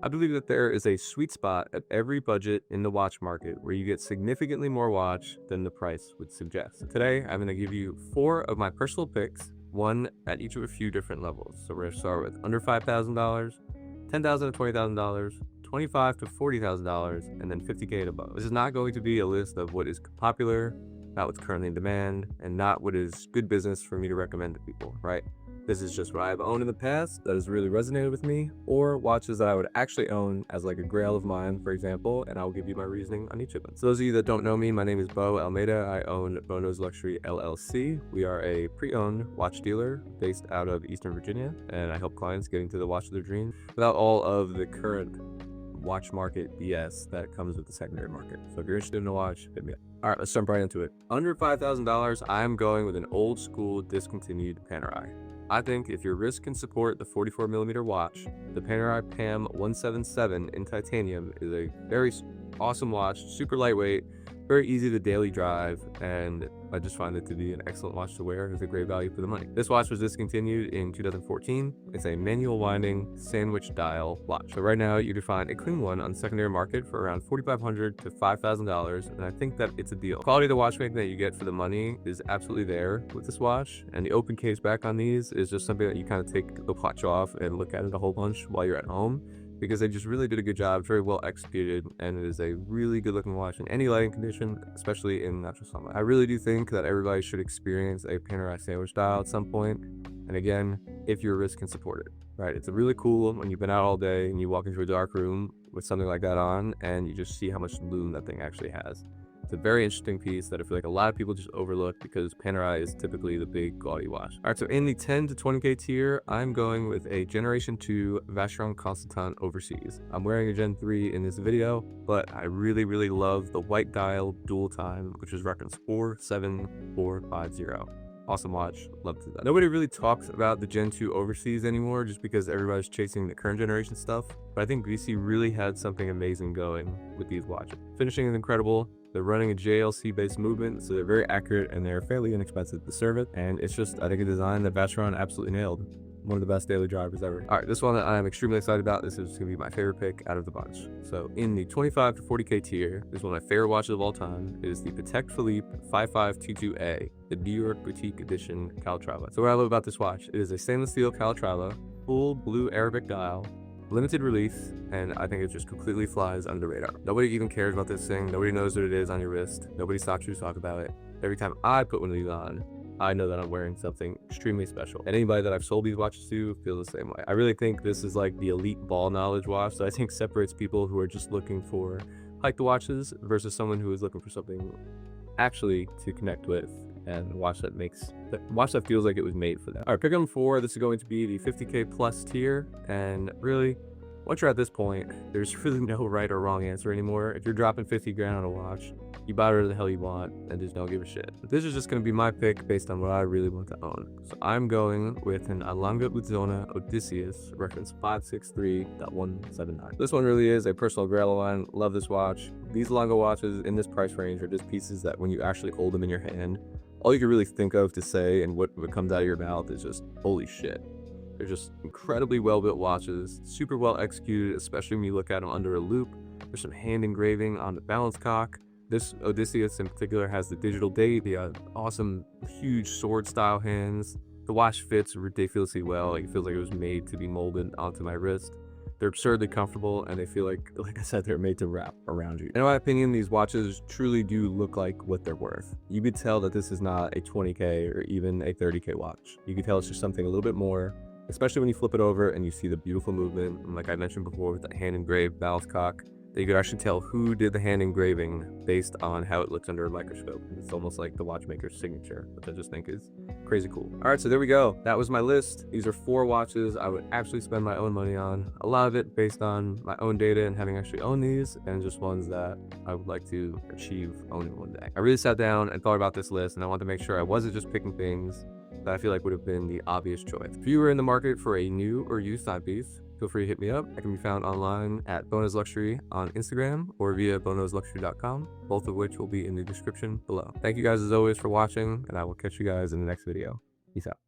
I believe that there is a sweet spot at every budget in the watch market where you get significantly more watch than the price would suggest. So today, I'm going to give you 4 of my personal picks, one at each of a few different levels. So we're going to start with under $5,000, $10,000 to $20,000, $25,000 to $40,000, and then $50K and above. This is not going to be a list of what is popular, not what's currently in demand, and not what is good business for me to recommend to people, right? This is just what I've owned in the past that has really resonated with me, or watches that I would actually own as like a grail of mine, for example, and I'll give you my reasoning on each of them. So those of you that don't know me, my name is Bo Almeida. I own Bono's Luxury LLC. We are a pre-owned watch dealer based out of Eastern Virginia, and I help clients get into the watch of their dreams without all of the current watch market BS that comes with the secondary market. So if you're interested in a watch, hit me up. All right, let's jump right into it. Under $5,000, I'm going with an old school discontinued Panerai. I think if your wrist can support the 44mm watch, the Panerai PAM 177 in titanium is a very awesome watch, super lightweight, very easy to daily drive, and I just find it to be an excellent watch to wear. It's a great value for the money. This watch was discontinued in 2014. It's a manual winding sandwich dial watch. So right now you can find a clean one on the secondary market for around $4,500 to $5,000, and I think that it's a deal. The quality of the watchmaking that you get for the money is absolutely there with this watch, and the open case back on these is just something that you kind of take the watch off and look at it a whole bunch while you're at home, because they just really did a good job, very well executed, and it is a really good looking watch in any lighting condition, especially in natural sunlight. I really do think that everybody should experience a Panerai sandwich dial at some point, and again, if your wrist can support it, right? It's really cool when you've been out all day and you walk into a dark room with something like that on, and you just see how much lume that thing actually has. It's a very interesting piece that I feel like a lot of people just overlook because Panerai is typically the big gaudy watch. All right, so in the 10 to 20K tier, I'm going with a Generation 2 Vacheron Constantin Overseas. I'm wearing a Gen 3 in this video, but I really, really love the white dial dual time, which is reference 47450. Awesome watch, love to that. Nobody really talks about the Gen 2 Overseas anymore just because everybody's chasing the current generation stuff, but I think VC really had something amazing going with these watches. Finishing is incredible. They're running a JLC based movement, so they're very accurate and they're fairly inexpensive to serve it. And it's just, I think, a design that Vacheron absolutely nailed. One of the best daily drivers ever. All right, this one that I'm extremely excited about. This is gonna be my favorite pick out of the bunch. So in the 25 to 40K tier, this is one of my favorite watches of all time. It is the Patek Philippe 5522A, the New York Boutique Edition Calatrava. So what I love about this watch, it is a stainless steel Calatrava, full blue Arabic dial, limited release, and I think it just completely flies under the radar. Nobody even cares about this thing. Nobody knows what it is on your wrist. Nobody stops you to talk about it. Every time I put one of these on, I know that I'm wearing something extremely special. And anybody that I've sold these watches to feels the same way. I really think this is like the elite ball knowledge watch that I think separates people who are just looking for hike the watches versus someone who is looking for something actually to connect with and watch that feels like it was made for them. All right, pick number 4. This is going to be the 50K plus tier, and really, once you're at this point, there's really no right or wrong answer anymore. If you're dropping 50 grand on a watch, you buy whatever the hell you want and just don't give a shit. But this is just going to be my pick based on what I really want to own. So I'm going with an Lange Söhne Odysseus, reference 563.179. This one really is a personal grail of mine. Love this watch. These Lange watches in this price range are just pieces that when you actually hold them in your hand, all you can really think of to say and what comes out of your mouth is just, holy shit. They're just incredibly well-built watches, super well executed, especially when you look at them under a loupe. There's some hand engraving on the balance cock. This Odysseus in particular has the digital date, the awesome, huge sword-style hands. The watch fits ridiculously well. It feels like it was made to be molded onto my wrist. They're absurdly comfortable, and they feel like I said, they're made to wrap around you. In my opinion, these watches truly do look like what they're worth. You could tell that this is not a 20K or even a 30K watch. You could tell it's just something a little bit more, especially when you flip it over and you see the beautiful movement. And like I mentioned before with that hand engraved balance cock, that you could actually tell who did the hand engraving based on how it looks under a microscope. It's almost like the watchmaker's signature, which I just think is crazy cool. All right, so there we go. That was my list. These are 4 watches I would actually spend my own money on. A lot of it based on my own data and having actually owned these, and just ones that I would like to achieve owning one day. I really sat down and thought about this list, and I wanted to make sure I wasn't just picking things that I feel like would have been the obvious choice. If you were in the market for a new or used timepiece, feel free to hit me up. I can be found online at Bono's Luxury on Instagram or via bonosluxury.com, both of which will be in the description below. Thank you guys as always for watching, and I will catch you guys in the next video. Peace out.